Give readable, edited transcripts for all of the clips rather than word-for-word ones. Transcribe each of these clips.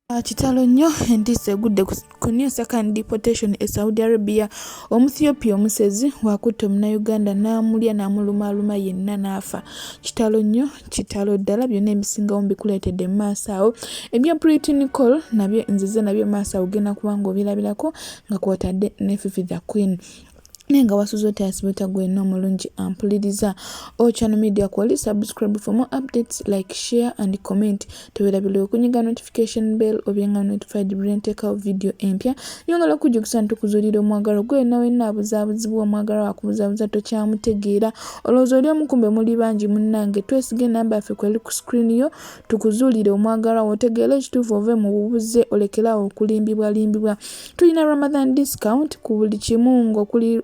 Kitalo nnyo entisa egudde ku new second deportation e Saudi Arabia. Omuethiopia Omusezi wakutte Omunnayuganda n'amulya n'amulumaluma yenna n'afa. Kitalo nnyo, kitalo ddala, byonna ebisingawo mbikuleetedde mu maaso awo. Ebya Britain Call nabyo nzize nabyo maaso awo ogenda kubanga obirabirako nga kw'otadde ne Fifi the Queen. Nenga wasuzo tayasibota gwenna omulungi ampuliriza. Channel Media Quality, subscribe for more updates, like, share and comment. Tuwelabile okunyiga notification bell obyenga notified brenteka video empya. Yongala kujukisa ntukuzulira omwagalo gwe nawe nabuzabuzibwa omwagalo wakubuzabuza tokyamutegeera. Olowooza oli omukumbe muli bangi munnange, twesige namba yaffe kweli ku screen yo tukuzulire omwagalo otegeere ekituufu ove mu bubuze olekerawo okulimbibwa. Tulina Ramadan discount ku buli kimu ng'okuli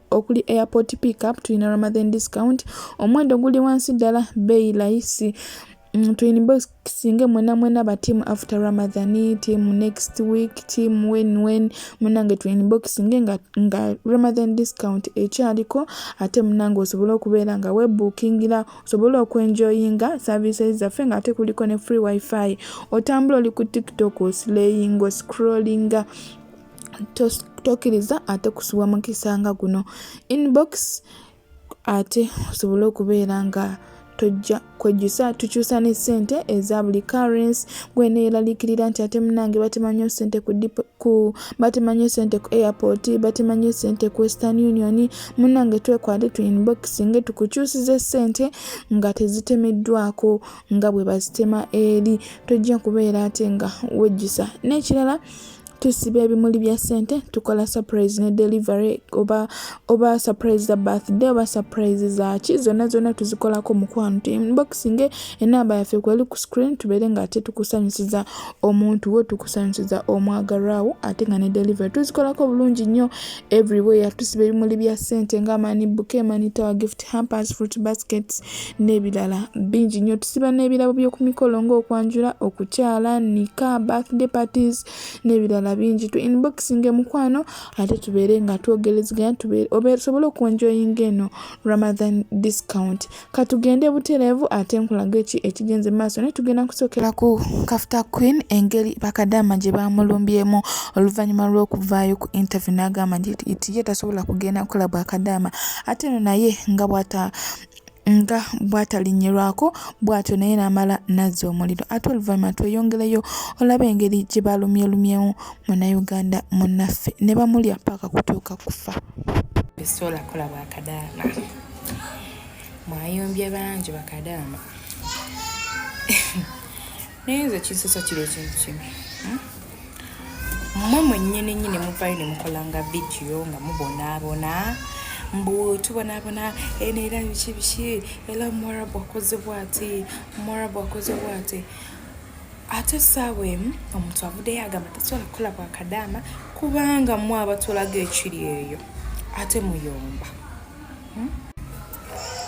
airport pickup, tulina Ramadan discount, omwendo guli wansi ddala, bei rahisi. Twin box singe mwena ba team after Ramadan, team next week, team when munange twin box singe nga Ramadan discount ekyaliko ate munange osobola okubeera nga web bookingira, osobola okwenjoyinga services zaffe nga ate kuliko ne free wifi. Otambula oli ku TikTok oslaying scrolling tokiriza ate kusuwa mukisanga guno inbox ate osobola okubeera nga tojja kwejjusa tukyusa ne ssente eza buli currency gweneeralikirira nti ate munange batemanyo ssente ku airport, batemanyo ssente ku Western Union. Munange twekwade tu inbox nge tukukyusize ssente nga tezitemeddwako nga bwe bazitema eri, tojja kubeera ate nga wejjusa. N'ekirala tusiba ebimuli bya ssente, tukola surprise ne delivery oba surprise za birthday oba surprise za zonna tuzikolako mukwano. Inboxing enamba yaffe kweli ku screen tubeere nga ate tukusanyusiza omuntu wo, tukusanyusiza omwagalwawo ate nga ne delivery tuzikolako bulungi nnyo everywhere. Tusiba ebimuli bya ssente nga money bouquet, money tower, gift hampers, fruit baskets n'ebirala bingi nnyo. Tusiba n'ebirabo by'oku mikolo ng'okwanjula, okukyala, nika, birthday parties n'ebirala bingi. Tu inboxing mukwano ate tubeere nga twogerezeganya osobole okwenjoyinga eno Ramadan discount. Katugende butereevu ate nkulaga ekigenze maaso ne tugenda kusookera ku Kafta Queen engeri Kadaama gye bamulumbyemu oluvannyuma lw'okuvaayo ku interview n'agamba nti ye tasobola kugenda kukola bwa Kadaama ate no naye nga bw'atalinyirwako bw'atyo naye n'amala nazza omuliro. Ate oluvannyuma tweyongereyo olaba engeri gye balumyemu Munnayuganda munnaffe ne bamulya paka kutuuka kufa. Esobola kukola bwa Kadaama, mwayombye bangi ba Kadaama naye nze kinsisa kiri ekintu kimu, mmwe mwennyini nnyini muvaayo ne mukolanga vidiyo nga mubonaabona mbu tubonaabona era biki era Mwarabu akoze bw'ati, Mwarabu akoze bw'ati. Ate essaawa emu omuntu avuddeyo agamba tasobola kukola bwa Kadaama kubanga mmwe abatulaga ekiri eyo ate muyomba.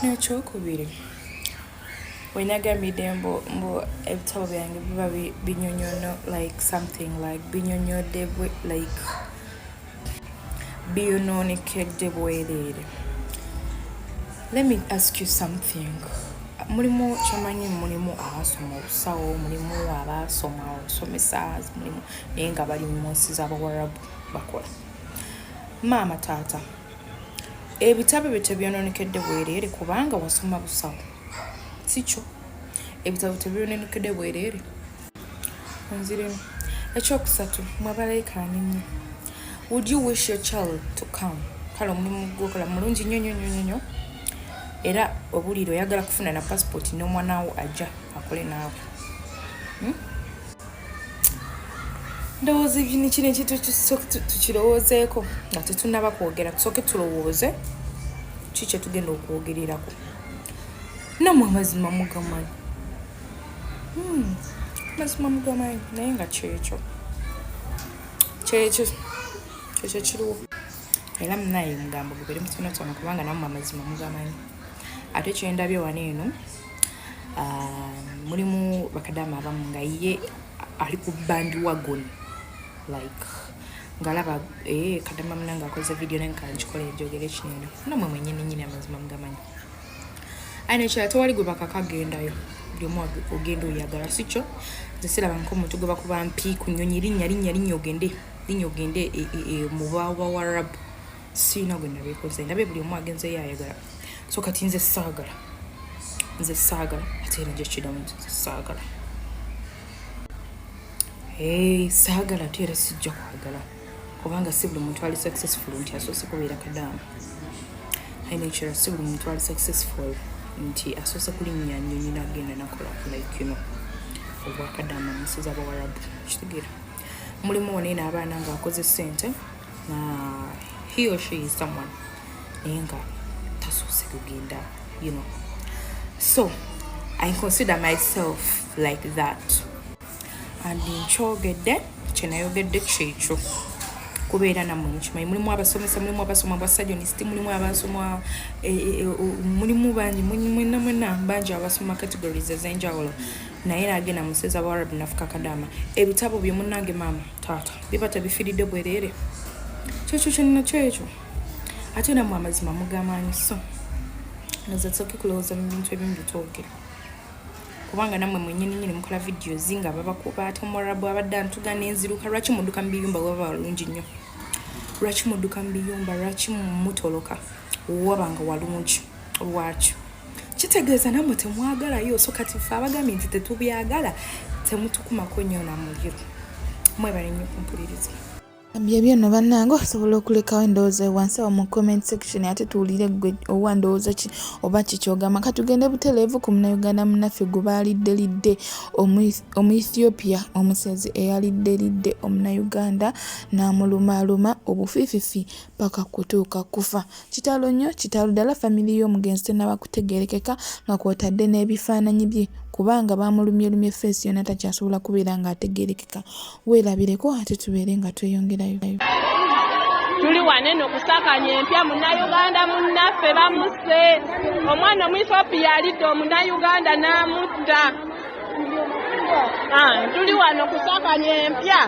N'ekyokubiri wenagambidde mbu ebitabo byange biba binyonyono like something like binyonyodde like biyonoonekedde bwereere. Let me ask you something. Mulimu kyamanyi, mulimu abasoma obusawo, mulimu abasoma obusomesa, mulimu naye nga bali mu nsi z'Abawarabu bakola. Maama taata, ebitabo byo tebyonoonekedde bwereere kubanga wasoma busawo, si kyo? Ebitabo tebyonoonekedde bwereere. Onziremu. Ekyokusatu, mwabalayikaani nnyo. Would you wish your child to come? Kale omulimu gwokola mulungi nnyo era obuliro oyagala kufuna na passport n'omwana wo ajja akole naawe. Ndowooza kino ekintu tukirowoozeeko nga tetunnaba kwogera, tusooke tulowooze ki kye tugenda okwogererako. Nammwe amazima mugamanyi, amazima mugamanyi naye nga kyekyo kiriwo era munaye mugambo gubere mutonotono kubanga nammwe amazima mugamanyi. Ate kyendabye wano eno mulimu bakadaama abamu nga ye ali ku bandwagon like ngalaba Kadaama munange akoze video nenka ngikola enjogera ekinene. Nammwe mwennyini amazima mugamanyi. Aine ekirala tewali gwe bakakagendayo, buli omu ogenda oyagala, si kyo? zisiraba nkomuntu gwe bakuba mpi ku nnyonyi linnya ogende mu Waarabu siina gwe nabeekoze nabe buli omu agenzeyo ayagala so kati nze saagala ate era nje kidamu saagala saagala ate era sijja kwagala kubanga si buli muntu ali successful nti asoose kubeera Kadaama nature si buli muntu ali successful nti asoose kulinnya nnyonyi nagenda nakola obwa Kadaama musezi Abawarabu kitegeera mulimu one n'abaana ng'akoze ssente na he or she is someone naye nga tasoose kugenda so I consider myself like that and nkyogedde kyenayogedde kyekyo kubeera nammwe mukimanyi mulimu abasomesa mulimu abasoma bwa sajonisti mulimu abasoma mulimu bangi mwena bangi abasoma categories ez'enjawulo naye nagenda musezi Abawarabu nafuka Kadaama ebitabo bye munnange maama taata biba tebifiiridde bwereere kyekyo kyenakyo ekyo ate nammwe amazima mugamaanyi so nazatsoke kulowooza mu bintu ebimu bitwoge kubanga nammwe mwennyini mukola videos nga babakuba ate Omwarabu abadde antugana enziruka lwaki mudduka mu biyumba waba walungi nnyo lwaki mudduka mu biyumba lwaki mutoloka wabanga walungi lwaki kitegeeza nammwe temwagalayo so kati ffe abagambye nti tetubyagala temutukumako nnyo na muliro mwebale nnyo kumpuliriza byebyo no bannange osobola okulekawo endowooza wansi awo mu comment section ate tuwulire gwe owa ndowooza ki oba kikyogamba katugende butereevu ku munnayuganda munnaffe gwe baalidde Omu-Ethiopia omusezi eyalidde omunnayuganda n'amulumaaluma obufiififi paka kutuuka kufa kitalo nnyo kitalo ddala famire y'omugenzi tennaba kutegeerekeka nga kw'otadde n'ebifaananyi bye kubanga bamulumye feesi yonna takyasobola kubeera ng'ategeerekeka weerabireko ate tubeere nga tweyongerayo tuli wanene okusakanya empya munnayuganda munnaffe bamuse omwana Omu-Ethiopia alidde omunnayuganda n'amutta tuli wano okusakanya empya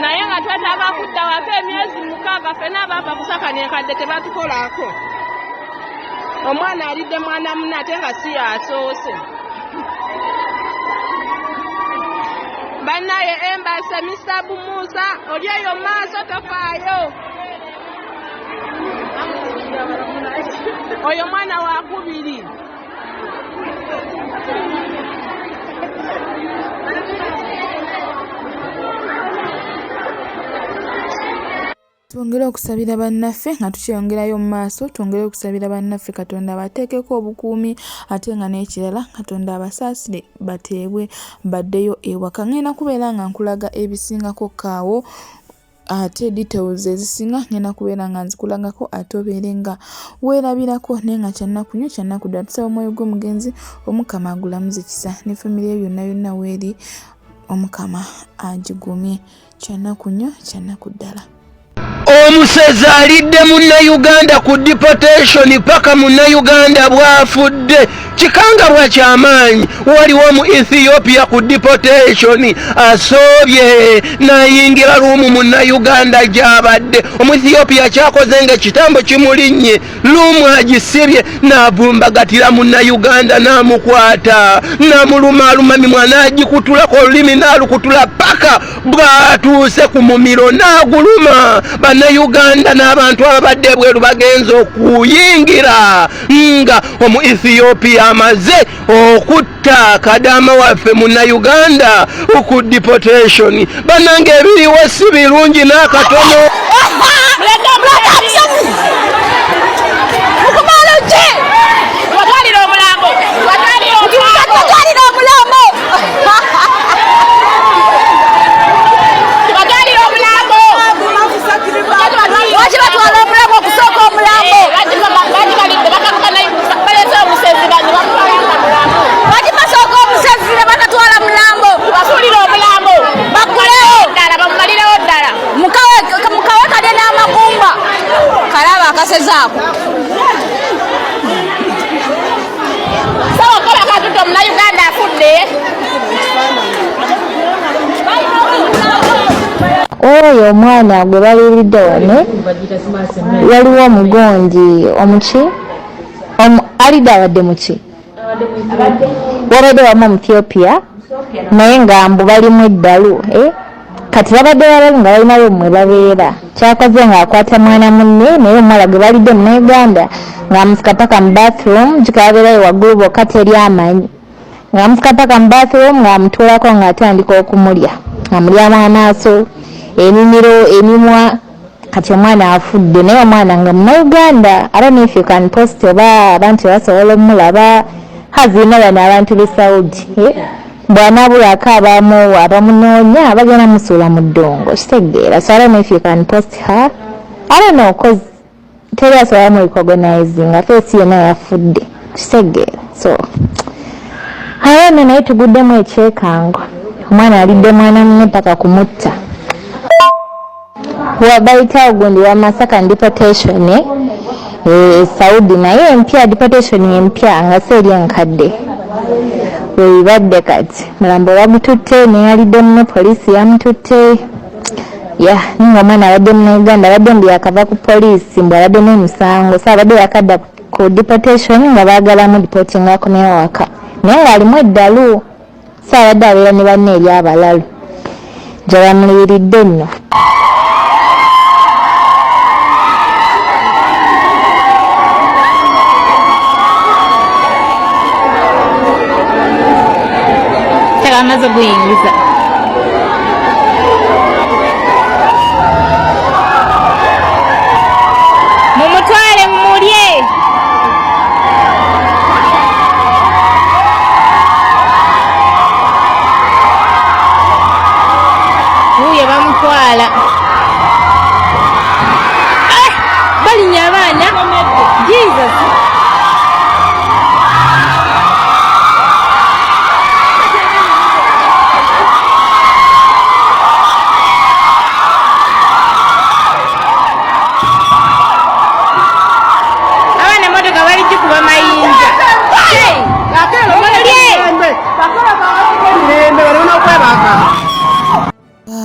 naye nga twetaaga kudda waka emyezi 6 ffenna baba kusakanya enkadde tebatukolako omwana alidde mwana munne ate nga si yasoose bannaye embase Mr. Bumusa oli eyo maaso tofaayo oyo mwana wakubiri twongere okusabira bannaffe nga tukyongerayo mu maaso twongere okusabira bannaffe Katonda bateekeko obukuumi ate nga n'ekirala Katonda abasaasire bateebwe baddeyo ewaka ngenda kubeera nga nkulaga ebisingako kaawo ate details ezisinga ngenda kubeera nga nzikulagako ate obeere nga weerabirako naye nga kyannaku nnyo kyannaku ddala tusaba omwoyo gw'omugenzi Omukama agulamuze kisa ne famire ye yonna weeri Omukama agigumye kyannaku nnyo kyannaku ddala Omusezi alidde munnayuganda ku deportation paka munnayuganda bwafudde kikangabwa kyamaanyi waliwo mu Ethiopia ku deportation asoobye nayingira lumu munnayuganda gy'abadde Omu-Ethiopia kyakoze nga ekitambo kimulinnye lumu agisibye n'avumbagatira munnayuganda n'amukwata n'amulumaaluma mimwa n'agikutulako olulimi n'alukutula paka bw'atuuse ku mumiro n'aguluma Bannayuganda n'abantu ababadde ebweru bagenza okuyingira nga Omu-Ethiopia amaze okutta Kadaama waffe munnayuganda ku deportation bannange ebiriwo si birungi n'akatono akasezaako sawa kola katuto munnayuganda afudde oyo omwana gwe baliiridde wano waliwo omugonzi omuki Alidde abadde muki wabadde wamu mu Ethiopia naye nga mbu balimu eddalu kati babadde babali nga balinayo mmwe babeera kyakoze ng'akwata mwana munne naye omuwala gwe balidde mu Uganda ng'amufuka paka mu bathroom gikabeerayo waggulu bokka teri amanyi ng'amufuka paka mu bathroom ng'amutuulako ng'atandika okumulya amulyamu amaaso emimiro emimwa kati omwana afudde naye omwana nga Munnayuganda. I don't know if you can post oba abantu basobola omulaba hazina bano abantu b'e Saudi bw'anaabulako abamunoonya bagenda musuula mu ddongo kitegeera. So I don't know if you can post her. I don't know cause teri asobola mu recognizing face yonna yafudde kitegeera. So ayonna naye tuguddemu ekyekango omwana alidde mwana munne paka kumutta wabayita ogundi wa Masaka deportation Saudi naye empya deportation empya nga seeri enkadde webibadde kati mulambo bamututte neyalidde munne poliisi yamututte ninga omwana abadde mu Uganda abadde mbu yakava ku poliisi mbu abadde n'emisango so abadde yakadda ku deportation nga baagalamu deportinga akomyewo waka naye ng'alimu eddalu so abadde abeera ne banne eri abalalu gye bamuliyiridde nno. Amaze kuyingiza mumutwale mumulye uye bamutwala balinya abaana Jesus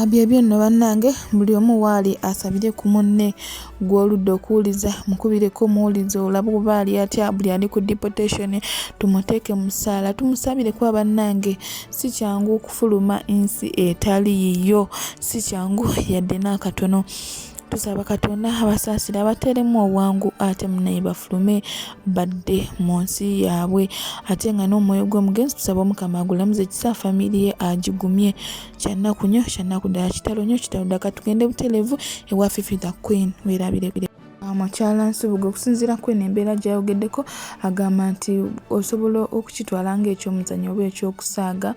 byebyo nno bannange buli omu waali asabire ku munne gw'oludde okuwuliza mukubireko muwulize olabe oba ali atya buli ali ku deportation tumuteeke mu ssaala tumusabire kuba bannange si kyangu okufuluma ensi etali yiyo si kyangu yadde n'akatono. Tusaba Katonda abasaasira abateremu obwangu ate munaye bafulume badde mu nsi yaabwe ate nga n'omwoyo gw'omugenzi tusaba Omukama agulamuze ekisa famiri ye agigumye kyannaku nnyo kyannaku ddala kitalo nnyo kitalo ddala katugende butelevu ewa Fifi the Queen weerabire. Omukyala Nsubuga okusinziira ku embeera gy'ayogeddeko agamba nti osobola okukitwala ng'ekyomuzannyo oba ekyokusaaga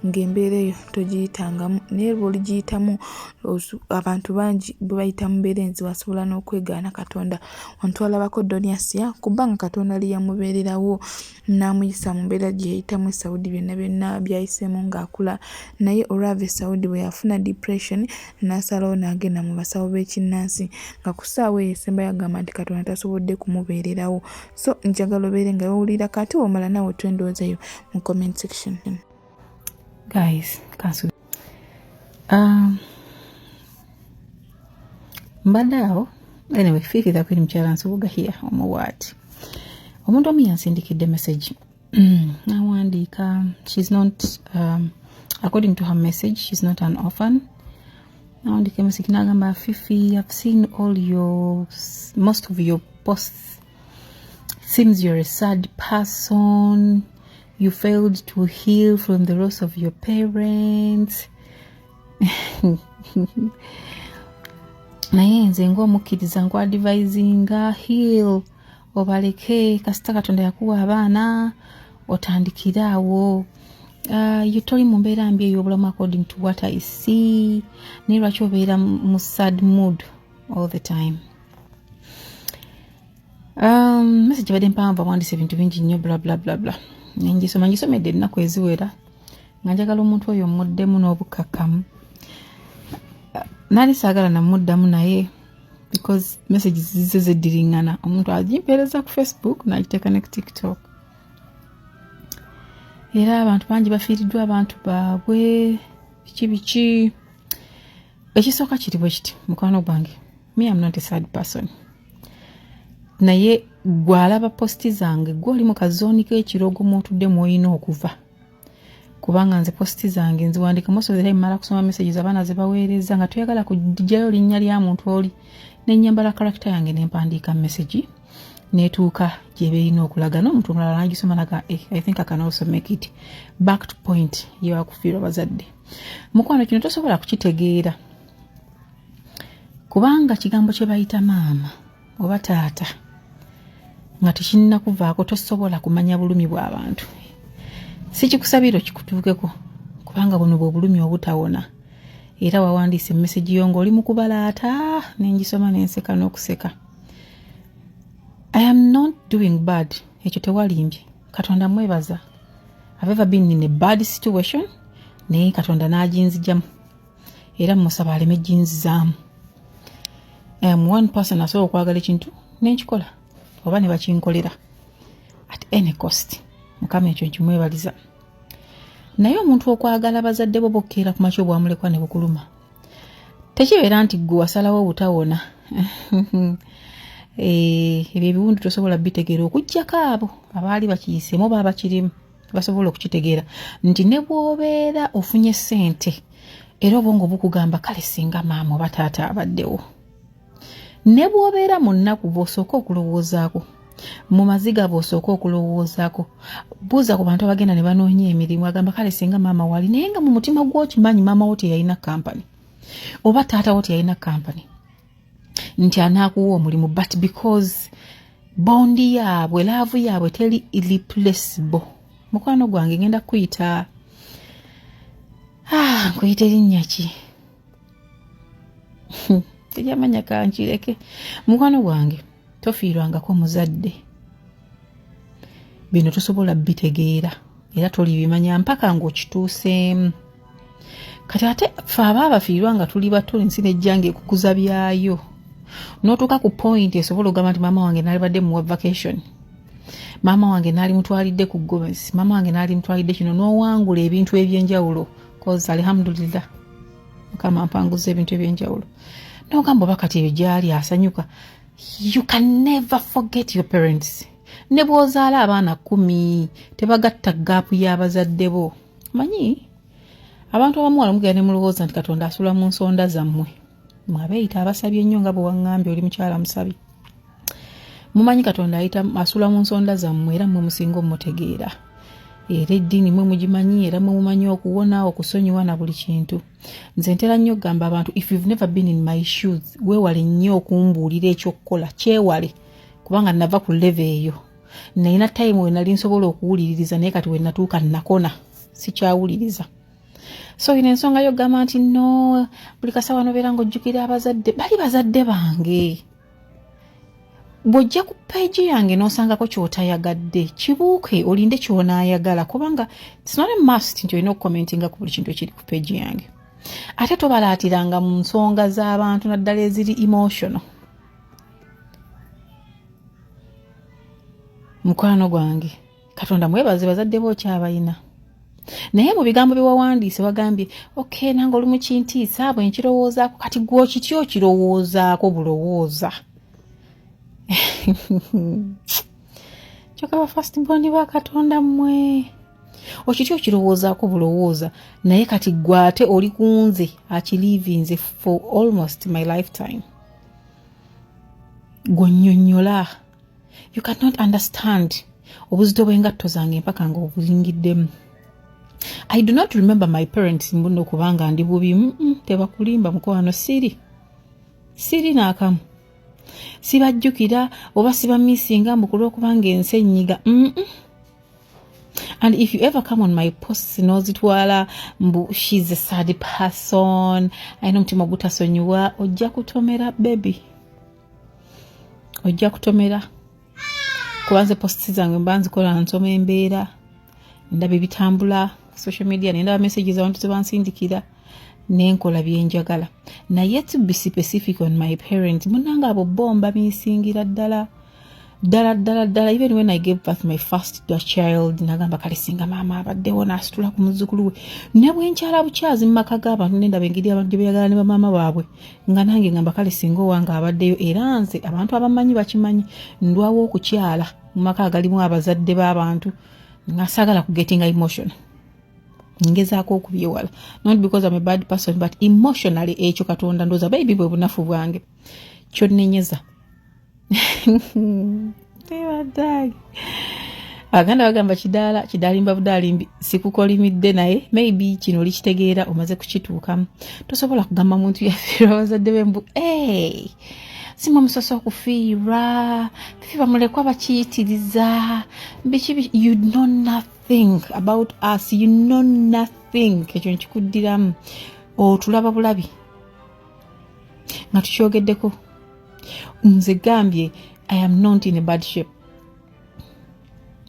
ng'embeera eyo togiyitangamu naye bw'oligiyitamu abantu bangi bwe bayita mu mbeera enzibu asobola n'okwegaana Katonda. Ontwala bakodoniasiya kubanga Katonda liyamubeererawo n'amuyisa mu mbeera gye yayitamu Saudi byonna byayiseemu ng'akula naye olwava Saudi bwe yafuna depression n'asalawo n'agenda mu basawo b'ekinnansi nga ku ssaawa eyo esembayo agamba nti Katonda tasobodde kumubeererawo. So njagala obeere nga wewulira kati womala nawe twendowoozayo mu comment section. Guys, cancel. Mbadao anyway, Fifi the Queen mchala Nsubuga here omuwati omuntu omu yansindikidde message nawandika she's not according to her message she's not an orphan. Nawandika message nagamba Fifi, I've seen most of your posts. Seems you're a sad person. You failed to heal from the loss of your parents. Naye nze ng'omukkiriza nkwadvisinga heal obaleke kasita Katonda yakuwa abaana otandikira awo. You told mu mbeera mbi ey'obulamu according to what I see. Naye lwaki obeera mu sad mood all the time? Message badde mpanvu awandise ebintu bingi nnyo bla bla bla bla. Ngisomedde ennaku eziwera nga njagala omuntu oyo muddemu n'obukkakkamu. Nali saagala namuddamu naye because messages zize zeddiringana omuntu agimpeereza ku Facebook n'agiteeka ne ku TikTok. Era abantu bangi bafiiriddwa abantu baabwe biki ekisooka kiri bwe kiti mukwano gwange. Me am not a sad person. Naye gwalaba posti zange gwoli mu kazooni k'ekirogo mwotudde mwolina okuva kubanga nze posti zange nziwandika most of the time mala kusoma messages abaana ze baweereza nga toyagala kujjayo linnya lya muntu oli n'ennyambala character yange n'empandiika message netuuka gye beerina okulaga n'omuntu omulala nagisoma naga I think I can also make it back to point yewakufiirwa bazadde. Mukwano kino tosobola kukitegeera kubanga kigambo kye bayita maama oba taata nga tekinna kuvaako tosobola kumanya bulumi bw'abantu. Si kikusabiro kikutuukeko kubanga buno bwe bulumi obutawona era wawandiise message yo ng'oli mu kubalaata n'engisoma n'enseka n'okuseka. I am not doing bad. Ekyo tewalimbye. Katonda mwebaza. I've ever been in a bad situation. Naye Katonda n'aginzijamu. Era musaba aleme ginzizaamu. I am one person asobola okwagala ekintu n'enkikola oba ne bakinkolera at any cost. Mukama ekyo nkimwebaliza. Naye omuntu okwagala bazadde bo bokkeera ku makyo bwamulekwa ne bukuluma. Tekibeera nti gwe wasalawo obutawona. Ebyo ebiwundu tosobola bitegeera okujjako abo abaali bakiyiseemu oba abakirimu basobola okukitegeera nti ne bw'obeera ofunye ssente era obwongo bukugamba kale singa maama oba taata abaddewo. Ne bw'obeera mu nnaku bw'osooka okulowoozaako mu maziga bw'osooka okulowoozaako buuza ku bantu abagenda ne banoonya emirimu agamba kale singa maama wali naye nga mu mutima gw'okimanyi maama wo teyalina kampani oba taata wo teyalina kampani nti anaakuwa omulimu but because bondi yaabwe laavu yaabwe teri irreplaceable. Mukwano gwange ngenda kuyita nkuyita erinnya ki tejamanya kankireke. Mukwano gwange tofiirwangako muzadde bino tosobola bitegeera era tolibimanya mpaka ng'okituuseemu. Kati ate ffe aba abafiirwa nga tuli bato ensi nejjange ekukuza byayo n'otuuka ku point esobola ogamba nti maama wange naali badde mu vacation, maama wange naali mutwalidde ku gomesi, maama wange naali mutwalidde kino n'owangula ebintu eby'enjawulo cause alhamdulillah Mukama mpanguza ebintu eby'enjawulo n'ogamba oba kati ebyo gyali asanyuka. You can never forget your parents. Ne bw'ozaala abaana 10 tebagatta gaapu y'abazadde bo. Manyi abantu abamuwala mugenda ne mulowooza nti Katonda asula mu nsonda zammwe. Mwabeeyita abasabye ennyo nga bwe waŋŋambye oli mukyala musabi. Mumanyi Katonda asula mu nsonda zammwe era mmwe musinga omutegeera. Era eddiini mwe mugimanyi era mwe mumanyi okuwona okusonyiwa na buli kintu. Nze ntera nnyo okugamba abantu if you've never been in my shoes weewale nnyo okumbuulira ekyokukola kyewale kubanga nava ku level eyo. Nalina time we nali nsobola okuwuliririza naye kati we natuuka nakona sikyawuliriza. So ine ensonga yo gamba nti no buli kasawa nobeera ng'ojjukira abazadde bali bazadde bange. Bw'ojja ku page yange n'osangako ky'otayagadde kibuuke olinde ky'onaayagala kubanga it's not a must nti olina okukomentinga ku buli kintu ekiri ku page yange. Ate tobalaatiranga mu nsonga z'abantu naddala eziri emotional. Mukwano gwange Katonda mwebaze bazadde bo kyabayina. Naye mu bigambo bye wawandiise wagambye okay nange oli mu kintiisa bwe nkirowoozaako kati gwe kityo kirowoozaako bulowooza. Kyokka ba first born ba Katonda mmwe okityo kirowoozaako bulowooza naye kati gwe ate oli kunze akilivinze for almost my lifetime. Gonnyonnyola. You cannot understand obuzito bw'engatto zange mpaka nga obulingiddemu. I do not remember my parents mbuno kubanga ndi bubi tebakulimba mukwano siri n'akamu. Sibajjukira oba siba missinga mbukulu okubanga ensenyiga. And if you ever come on my posts nozitwala mbu she's a sad person ayina omutima ogutasonyiwa ojja kutomera baby. Ojja kutomera. Kubanze posts zange mba nzikola nsoma embeera ndaba ebitambula social media nendaba messages abantu zebansindikira nenkola byenjagala. Naye to be specific on my parents munanga abo bomba binsingira ddala Dala, even when I gave birth my first child, nagamba kale singa mama abaddewo n'asitula ku muzzukulu we. Ne bwe nkyala bukyazi mu maka g'abantu n'endaba engeri abantu beeyagala ne bamama baabwe, nga nange ngamba kale singa owange abaddeyo, era nze abantu abamanyi bakimanyi ndwawo okukyala mu maka agalimu abazadde b'abantu, nga saagala kugetinga emotional. Ngezaako okubyewala. Not because I'm a bad person, but emotionally ekyo Katonda ndooza baby bwe bunafu bwange. Kyonnenyeza. Tebaddaagi. Aganda bagamba kidalimba budalimbi sikukolimidde naye maybe kino oli kitegeera omaze kukituukamu. Tosobola kugamba muntu yafiirwa abazadde b'embu. Simba musoso okufiirwa. Fifa mulekwa bakiyitiriza. Biki you know nothing about us. You know nothing. Ekyo nkikuddiramu. Otulaba bulabi. Nga tukyogeddeko. Nze gambye I am not in a bad shape.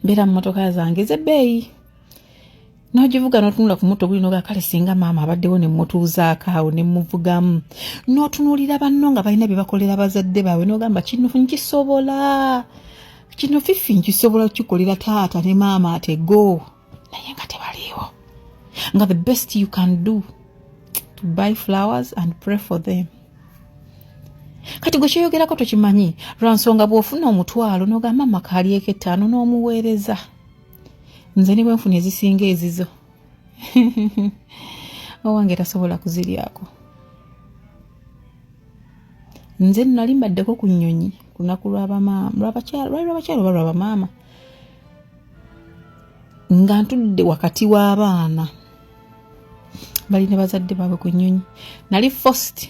Bera mmotoka zange zebbeeyi. N'ogivuga n'otunula ku mutto guli n'oga kale singa maama abaddewo ne mmutuuzaako awo ne mmuvugamu. N'otunuulira banno nga balina bye bakolera bazadde baabwe n'ogamba kino nkisobola. Kino Fifi nkisobola kikolera taata ne maama ate go. Naye nga tebaliiwo. Nga the best you can do to buy flowers and pray for them. Kati gwe kyoyogerako tokimanyi lwa nsonga bw'ofuna omutwalo n'ogamba mama kaalieko 5 n'omuweereza. Nze ne bwe nfuna ezisinga ezizo. Owange tasobola kuziryako. Nze nali mbaddeko ku nnyonyi ku lunaku lw'abakyalo balwa bamaama. Nga ntudde wakati w'abaana. Bali ne bazadde baabwe ku nnyonyi. Nali forced.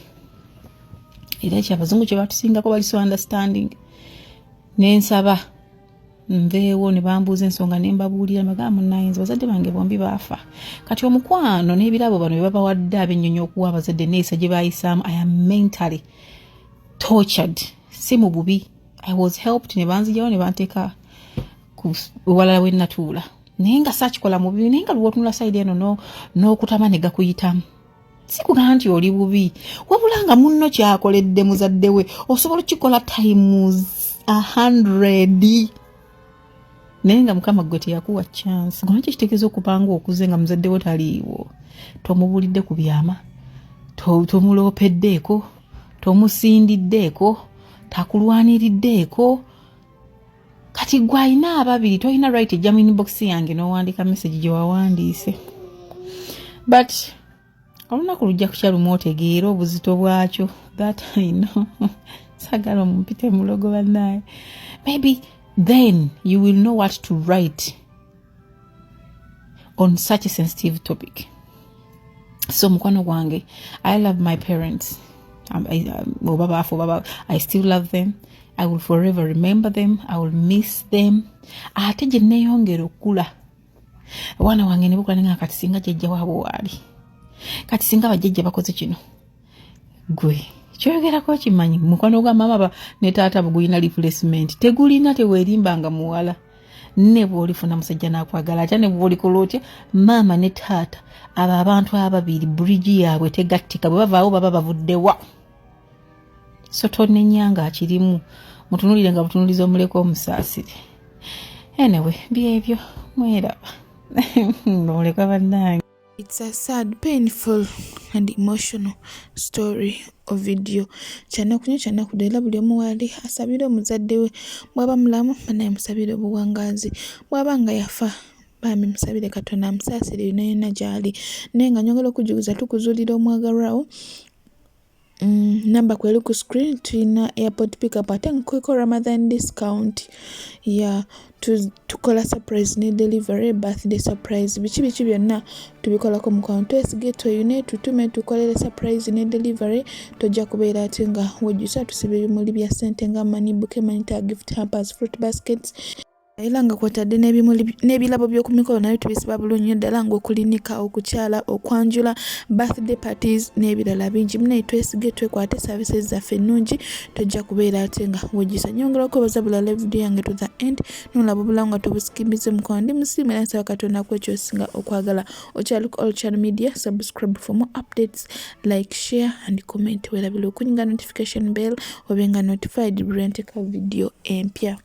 Era ekyabazungu kye batusingako bali so understanding. Nensaba nveewo ne bambuuza ensonga ne mbabuulira bagamba munnayinza bazadde bange bombi baafa. Kati omukwano n'ebirabo bano bye babawadde ab'ennyonyi okuwa abazadde neeyisa gye baayisaamu. I am mentally tortured. Si mu bubi. I was helped ne banzijawo ne banteeka ku ewalala we nnatuula. Naye nga saakikola mu bubi naye nga lw'otunula sayidi eno n'okutama ne gakuyitamu. Sikugamba nti oli bubi. Wabula nga munno kyakoledde muzadde we osobola okikola times 100. Naye nga Mukama gwe teyakuwa chance. Gwe kitegeeza okupanga okuze nga muzadde we taliiwo. Tomubulidde ku byama. Tomulopeddeeko. Tomusindiddeeko. Takulwaniriddeeko. Kati gwe alina ababiri toyina right ejja mu inbox yange n'owandiika message gye wawandiise. But olunaku lujja kukyaluma otegeera obuzito bwakyo. That I know. Sagala mumpite mulogo bannaye. Maybe then you will know what to write on such a sensitive topic. So mukwano gwange, I love my parents. I still love them. I will forever remember them. I will miss them. Ate gye neeyongera okula. Abaana wange ne bukola nga kati singa jjajja waabwe waali. Kati singa bajjajja bakoze kino. Gwe kyoyogerako kimanyi mukwano gwa mama ne taata bugulina replacement. Tegulina teweerimbanga muwala. Ne bw'olifuna musajja n'akwagala ate ne bw'olikola otya maama ne taata abo abantu ababiri bridge yaabwe tegattika bwe bavaawo baba bavuddewa. So tonnenyanga akirimu mutunulire nga butunuliza omuleko omusaasire. Anyway, byebyo mweraba. Noleka bannange. It's a sad, painful and emotional story or video. Kyana kudela buli omu wali asabira omuzadde we bwaba mulamu naye musabire obuwangazi bwaba nga yafa bami musabire Katonda amusaasire yonna gyali. Naye nga nyongera okujuguza tukuzuulira omwagalwawo namba kweli ku screen tulina airport pickup ate nkweko Ramadan discount ya tukola surprise ne delivery birthday surprise biki byonna tubikolako mu kwano twesige toyine tutume tukolere surprise ne delivery tojja kubeera ate nga wejjusa tusibe ebimuli bya ssente nga money bouquet, money tag, gift hampers, fruit baskets era nga kwotadde n'ebirabo by'oku mikolo nayo tubisiba bulungi ddala ng'okulinika okukyala okwanjula birthday parties n'ebirala bingi munaye twesige twekwate services zaffe ennungi tojja kubeera ate nga wejjusa nyongerako bazabula live video yange to the end nolaba obulamu nga tobusikimbize mukono ndi musiime era nsaba Katonda kwekyosinga okwagala okyali ku all channel media. Subscribe for more updates, like, share and comment. Weerabire okunyiga notification bell obenga notified bwe nteka video empya.